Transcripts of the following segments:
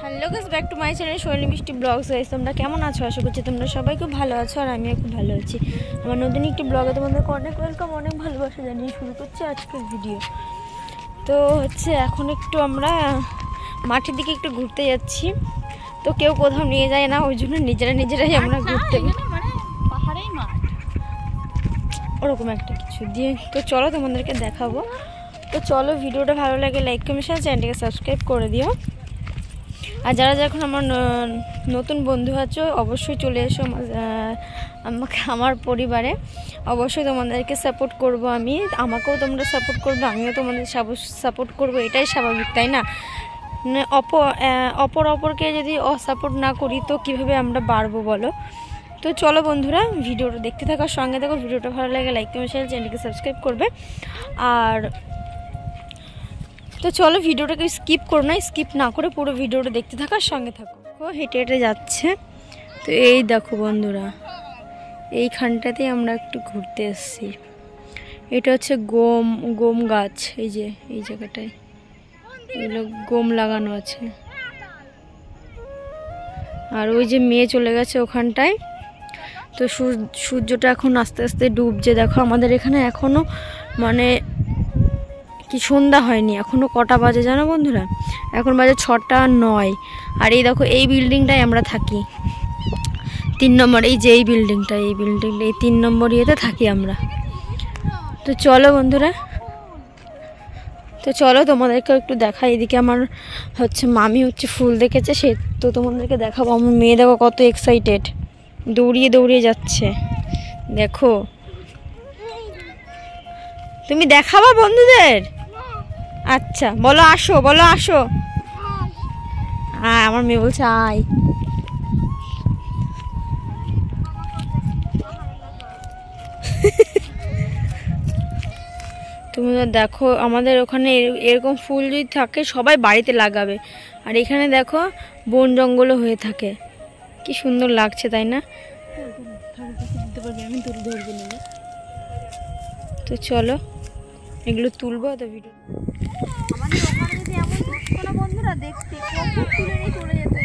Hello guys, back to my channel শৈলী মিষ্টি blogs. Guys তোমরা কেমন আছো? আশা করছি তোমরা সবাই খুব ভালো আছো আর আমিও খুব ভালো আছি। আমার নতুন একটি ব্লগে তোমাদেরকে অনেক ওয়েলকাম, অনেক ভালোবাসা জানিয়ে শুরু করছি আজকের ভিডিও। তো এখন একটু আমরা মাঠের দিকে একটু ঘুরতে যাচ্ছি। তো কেউ কোথাও নিয়ে যায় না, ওই জন্য নিজেরাই আমরা ঘুরতে, মানে পাহাড়েই মাঠ ওরকম একটা কিছু দিয়ে। তো চলো তোমাদেরকে দেখাবো। তো চলো, ভিডিওটা ভালো লাগে লাইক কমেন্ট শেয়ার, চ্যানেলটাকে সাবস্ক্রাইব করে দিও। আর যারা যখন আমার নতুন বন্ধু আছো অবশ্যই চলে এসো আমার পরিবারে। অবশ্যই তোমাদেরকে সাপোর্ট করব আমি, আমাকেও তোমরা সাপোর্ট করবে, আমিও তোমাদের সাপোর্ট করব। এটাই স্বাভাবিক, তাই না? অপরকে যদি অসাপোর্ট না করি তো কিভাবে আমরা বাড়বো বলো? তো চলো বন্ধুরা, ভিডিওটা দেখতে থাকার সঙ্গে দেখো। ভিডিওটা ভালো লাগে লাইক কমেন্ট শেয়ার, চ্যানেলকে সাবস্ক্রাইব করবে। আর তো চলো, ভিডিওটাকে স্কিপ করো না, স্কিপ না করে পুরো ভিডিওটা দেখতে থাকার সঙ্গে থাকো। হেঁটে হেঁটে যাচ্ছে। তো এই দেখো বন্ধুরা, এইখানটাতেই আমরা একটু ঘুরতে এসেছি। এটা হচ্ছে গম গাছ। এই যে এই জায়গাটায় এগুলো গম লাগানো আছে। আর ওই যে মেয়ে চলে গেছে ওখানটায়। তো সূর্যটা এখন আস্তে আস্তে ডুবছে। দেখো আমাদের এখানে এখনো মানে কি সন্ধ্যা হয়নি, এখনো কটা বাজে জানো বন্ধুরা? এখন বাজে 6:09। আর এই দেখো, এই বিল্ডিংটায় আমরা থাকি, 3 নম্বর। এই যে এই বিল্ডিংটা এই 3 নম্বর ইয়েতে থাকি আমরা। তো চলো বন্ধুরা, তো চলো তোমাদেরকে একটু দেখাই। এদিকে আমার মামি ফুল দেখেছে, সে তো তোমাদেরকে দেখাবো। আমার মেয়ে দেখো কত এক্সাইটেড, দৌড়িয়ে যাচ্ছে। দেখো, তুমি দেখাবা বন্ধুদের? আচ্ছা, বলো আসো, বলো আসো। আমার মেয়ে বলছে আয়। তুমি দেখো, আমাদের ওখানে এরকম ফুল যদি থাকে সবাই বাড়িতে লাগাবে। আর এখানে দেখো বন জঙ্গলও হয়ে থাকে, কি সুন্দর লাগছে তাই না? তো চলো এগুলো তুলবো তো ভিডিও। আমাদের ওখানে যদি এমন দেখতো না বন্ধুরা, দেখতে কত তুলে নিয়ে চলে যেত।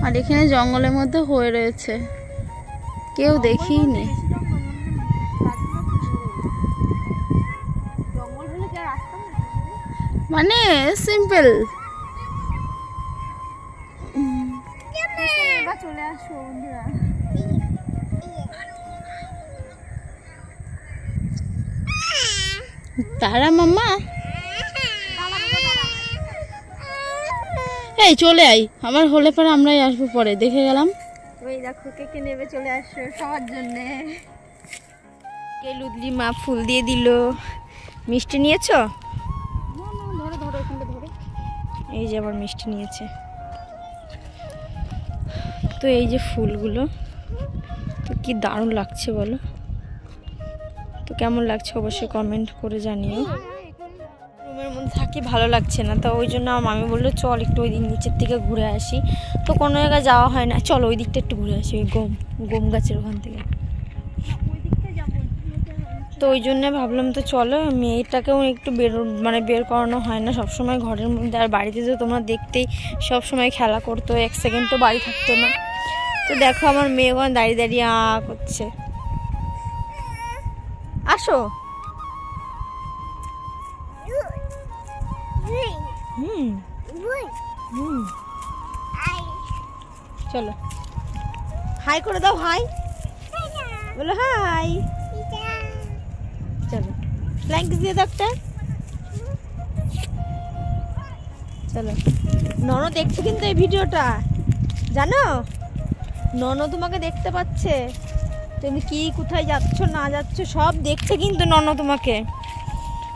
আর এখানে জঙ্গলের মধ্যে হয়ে রয়েছে, কেউ দেখিনি। মানে সিম্পল। চলে আসো বন্ধুরা। তারা মাম্মা, এই চলে আই, আমার হলে পরে আমরাই আসবো, পরে দেখে গেলাম। ওই দেখো কে নেবে চলে আসো সবার জন্যে। কে লুদলি মা ফুল দিয়ে দিল। মিষ্টি নিয়েছো? ধরো এখানটা ধরো। এই যে আবার মিষ্টি নিয়েছে। তো এই যে ফুলগুলো, তো কি দারুণ লাগছে বলো? তো কেমন লাগছে অবশ্যই কমেন্ট করে জানিও। রুমের মধ্যে থাকি ভালো লাগছে না, তো ওই জন্য আমার মামি বললো চল একটু ওই দিক নিচের থেকে ঘুরে আসি। তো কোনো জায়গায় যাওয়া হয় না, চলো ওই দিকটা একটু ঘুরে আসি, ওই গম গাছের ওখান থেকে। তো ওই জন্য ভাবলাম তো চলো, মেয়েটাকেও একটু বের করানো হয় না সবসময় ঘরের মধ্যে। আর বাড়িতে তো তোমরা দেখতেই সবসময় খেলা করতো, 1 সেকেন্ড তো বাড়ি থাকতো না। তো দেখো আমার মেয়ে ওখানে দাঁড়িয়ে করছে। আসো। চলো হাই করে দাও, হাই বলো, হাই। চলো ফ্ল্যাঙ্ক দিয়ে দাও একটা। চলো, ননো দেখছো কিন্তু এই ভিডিওটা, জানো? ননো তোমাকে দেখতে পাচ্ছে, তুমি কি কোথায় যাচ্ছ না যাচ্ছ সব দেখছে কিন্তু ননো তোমাকে।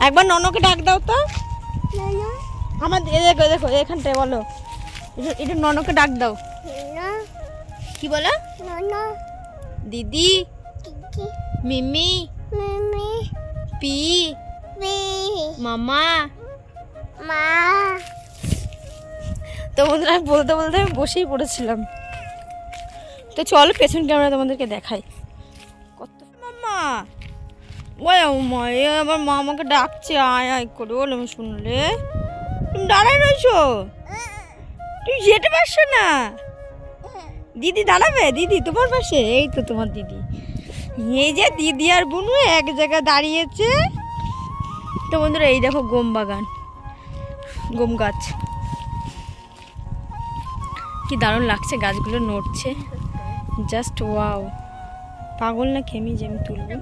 একবার ননোকে ডাক দাও তো। আমার দেখো এখানটায় বলো, এটা ননোকে ডাক দাও। কি বলো? দিদি, মিমি, পি, মামা। তো বন্ধুরা বলতে বলতে আমি বসেই পড়েছিলাম। তো চলো পেছন ক্যামেরা তোমাদেরকে দেখাই। কত মাম্মা ওই মা আবার মা আমাকে ডাকছে আয় আয় করে বলে আমি শুনলে তুমি দাঁড়ায় রয়েছো তুমি যেতে পারছো না দিদি দাঁড়াবে দিদি তোমার পাশে এই তো তোমার দিদি এই যে দিদি আর বুনু এক জায়গায় দাঁড়িয়েছে তো বন্ধুরা এই দেখো গম বাগান গম গাছ কি দারুণ লাগছে গাছগুলো নড়ছে জাস্ট ওয়াও পাগল না খেমি যে আমি তুলবো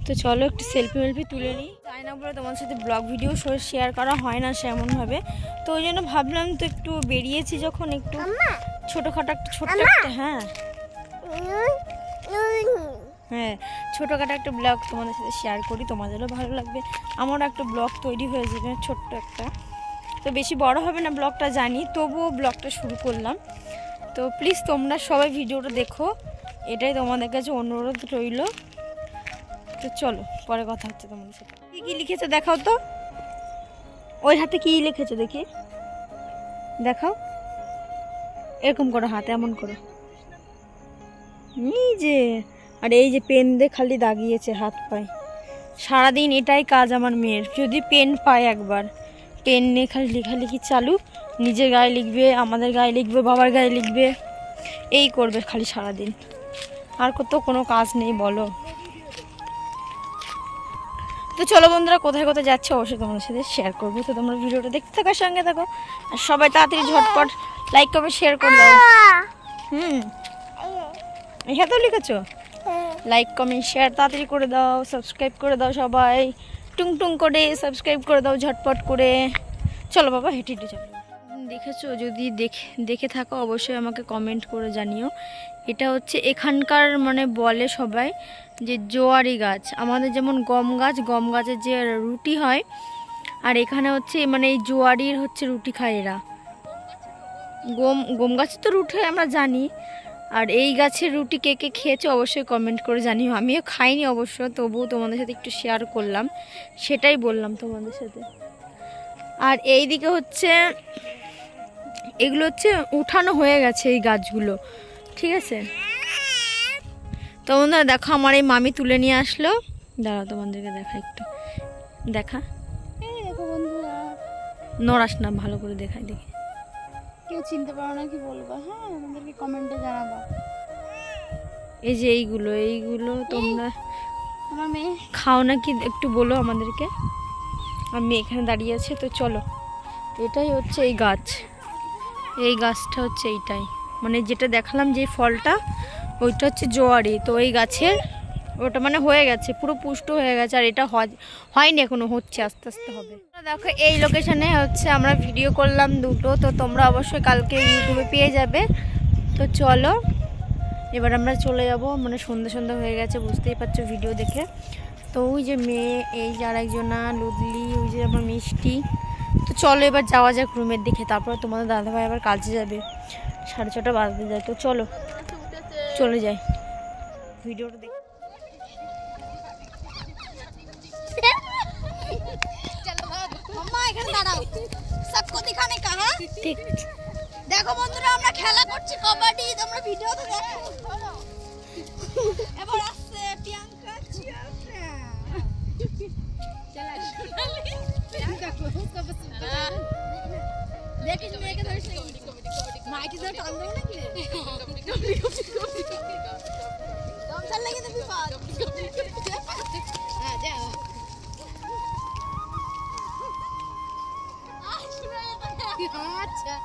তো চলো একটু সেলফি তুলে নিই তাই না বলে তোমার সাথে ব্লগ ভিডিও শেয়ার করা হয় না সেমনভাবে তো ওই জন্য ভাবলাম তো একটু বেরিয়েছি যখন একটু ছোটোখাটো একটা ছোট্ট একটা হ্যাঁ ছোটোখাটো একটা ব্লগ তোমাদের সাথে শেয়ার করি তোমাদেরও ভালো লাগবে আমারও একটা ব্লগ তৈরি হয়ে যাবে ছোট্ট একটা তো বেশি বড় হবে না ব্লগটা জানি তবুও ব্লগটা শুরু করলাম তো প্লিজ তোমরা সবাই ভিডিওটা দেখো এটাই তোমাদের কাছে অনুরোধ রইল তো চলো পরে কথা হচ্ছে তোমাদের সাথে কী কী লিখেছে দেখাও তো ওই হাতে কী লিখেছে দেখি দেখাও এরকম করো হাতে এমন করো এই যে আর এই যে পেন দিয়ে খালি দাগিয়েছে হাত পায়ে সারাদিন এটাই কাজ আমার মেয়ের যদি পেন পায় একবার পেন নিয়ে খালি লেখালেখি চালু নিজের গায়ে লিখবে আমাদের গায়ে লিখবে বাবার গায়ে লিখবে এই করবে খালি সারাদিন আর তো কোনো কাজ নেই বলো তো চলো বন্ধুরা কোথায় কোথায় যাচ্ছে অবশ্যই তোমাদের সাথে শেয়ার করবো তো তোমরা ভিডিওটা দেখতে থাকো সঙ্গে থাকো আর সবাই তাড়াতাড়ি ঝটপট লাইক করবে শেয়ার করে দাও এখানেও লিখেছো লাইক কমেন্ট শেয়ার তাড়াতাড়ি করে দাও সাবস্ক্রাইব করে দাও সবাই টুং টুং করে সাবস্ক্রাইব করে দাও ঝটপট করে চলো বাবা হেঁটে হেঁটে চলো দেখেছো যদি দেখে থাকো অবশ্যই আমাকে কমেন্ট করে জানিও এটা হচ্ছে এখানকার মানে বলে সবাই যে জোয়ারি গাছ আমাদের যেমন গম গাছের যে রুটি হয় আর এখানে হচ্ছে মানে এই জোয়ারির হচ্ছে রুটি খায় এরা গম গাছের তো রুটি হয় আমরা জানি আর এই গাছের রুটি কে কে খেয়েছে অবশ্যই কমেন্ট করে জানিও আমিও খাইনি অবশ্য তবুও তোমাদের সাথে একটু শেয়ার করলাম সেটাই বললাম তোমাদের সাথে আর এই দিকে হচ্ছে এগুলো হচ্ছে উঠানো হয়ে গেছে এই গাছগুলো ঠিক আছে তো বন্ধুরা দেখো আমার এই মামি তুলে নিয়ে আসলো দাঁড়াও তোমাদেরকে দেখা একটু দেখা দেখো বন্ধুরা নড়াস না ভালো করে দেখাই দেখি কেউ চিনতে পারো না কি বলবা হ্যাঁ আমাদেরকে কমেন্টে জানাবা এই যে এইগুলো তোমরা আমার মেয়ে খাও নাকি একটু বলো আমাদেরকে আমি এখানে দাঁড়িয়ে আছি তো চলো এটাই হচ্ছে এই গাছটা হচ্ছে এইটাই মানে যেটা দেখালাম যে ফলটা ওইটা হচ্ছে জোয়ারি তো ওই গাছের ওটা মানে হয়ে গেছে পুরো পুষ্ট হয়ে গেছে আর এটা হয়নি এখনো হচ্ছে আস্তে আস্তে হবে দেখো এই লোকেশনে হচ্ছে আমরা ভিডিও করলাম দুটো তো তোমরা অবশ্যই কালকে ইউটিউবে পেয়ে যাবে তো চলো এবার আমরা চলে যাব মানে সন্ধ্যা হয়ে গেছে বুঝতেই পারছো ভিডিও দেখে তো ওই যে মেয়ে এই যে আরেকজনা লুদলি ওই যে আমার মিষ্টি তো চলো এবার যাওয়া যাক রুমের দিকে তারপরে তোমাদের দাদাভাই আবার কাজে যাবে 6:30 বাজতে যায় তো চলো চলে যাই ভিডিওটা দেখ এখানে দাঁড়াও সবকো দিখানে কাহা ঠিক দেখো বন্ধুরা আমরা খেলা করছি কবাডি তোমরা ভিডিওতে দেখো এবার আসছে প্রিয়াঙ্কা চিয়াফরা চল প্রিয়াঙ্কা কো কব দেখিস মেয়েকে ধরিস মাইটি ধরে টান দেবো নাকি দম চাললে কিন্তু বিপদ হ্যাঁ যা আচ্ছা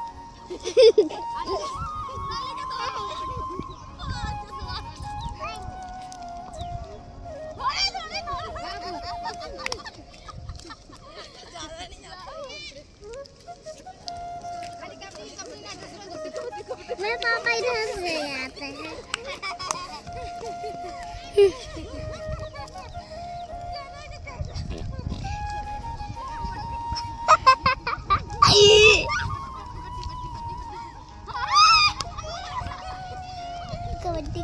मेरे पापा इधर से आते हैं कबड्डी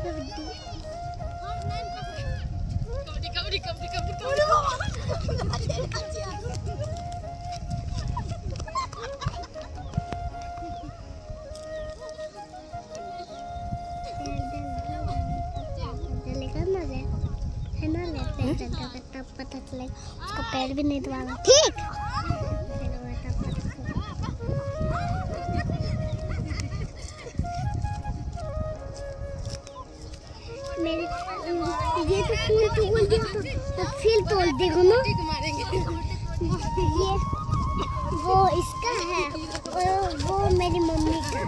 जगह पे तब पता चलेगा, उसको पैर भी नहीं दबाना, ठीक? मेरे ये तो फूल तोड़ दिया तो फिर तोड़ देगा ना, ये वो इसका है और वो मेरी मम्मी का।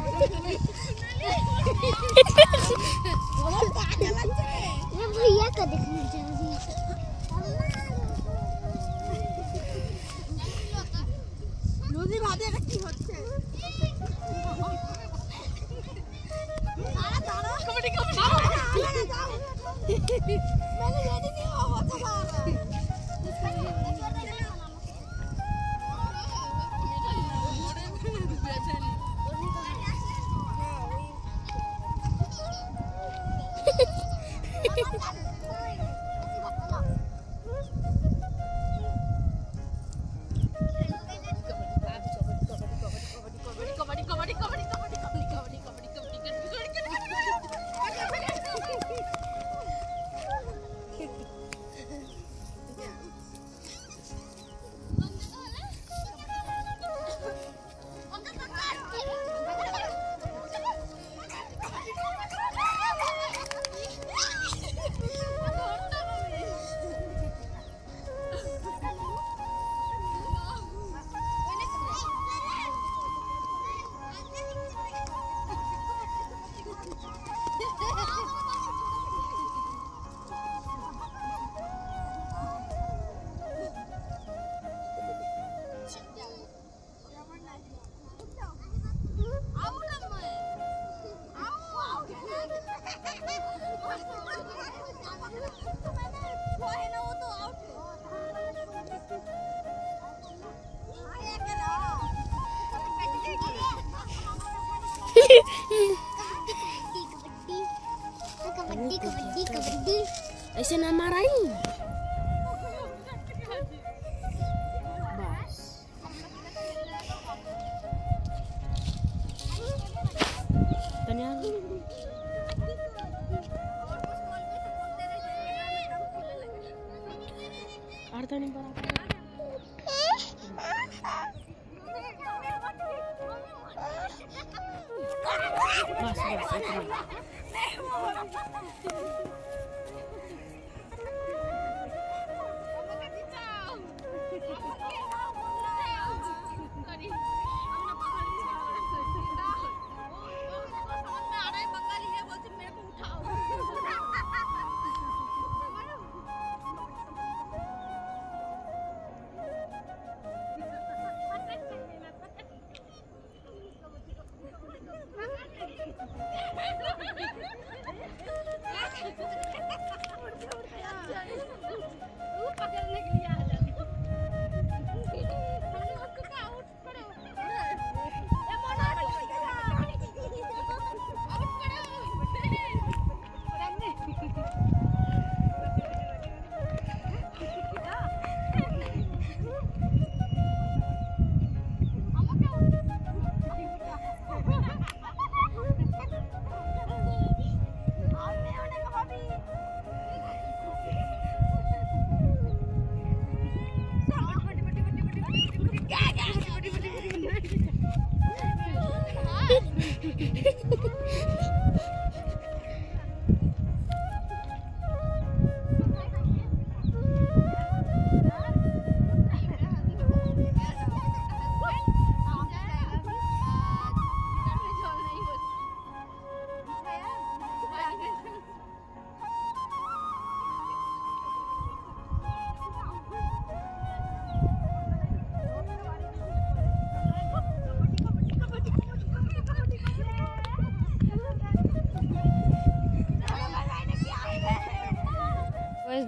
ये भैया का देखने जा रही है। নদী বাদে এটা কি হচ্ছে? কমেডি কমেডি मैंने रेडी नहीं हुआ था ऐसे ना माराई बस अर्धा नहीं बड़ा बस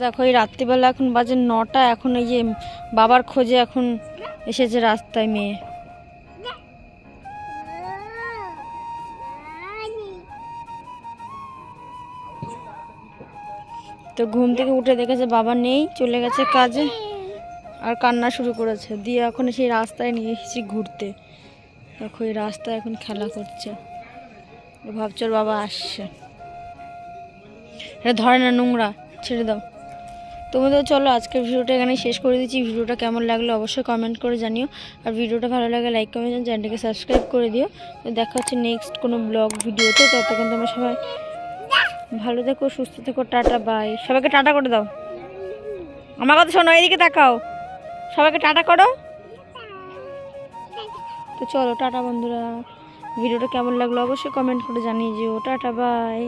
দেখো এই রাত্রিবেলা এখন বাজে 9টা, এখন এই যে বাবার খোঁজে এখন এসেছে রাস্তায় মেয়ে। তো ঘুম থেকে উঠে দেখেছে বাবা নেই, চলে গেছে কাজে, আর কান্না শুরু করেছে। দিয়ে এখন সেই রাস্তায় নিয়ে এসেছি ঘুরতে। দেখো এই রাস্তায় এখন খেলা করছে, ভাবছে ওর বাবা আসছে। এটা ধরে না, নোংরা, ছেড়ে দাও। তোমাদের চলো আজকের ভিডিওটা এখানে শেষ করে দিচ্ছি। ভিডিওটা কেমন লাগলো অবশ্যই কমেন্ট করে জানিও, আর ভিডিওটা ভালো লাগে লাইক কমেন্ট চ্যানেলটাকে সাবস্ক্রাইব করে দিও। তো দেখা হচ্ছে নেক্সট কোনো ব্লগ ভিডিওতে। ততক্ষণ তোমরা সবাই ভালো থেকো, সুস্থ থেকো, টাটা বাই। সবাইকে টাটা করে দাও, আমার কথা শোনো, এইদিকে তাকাও, সবাইকে টাটা করো। তো চলো টাটা বন্ধুরা, ভিডিওটা কেমন লাগলো অবশ্যই কমেন্ট করে জানিয়ে যেও। Tata bye.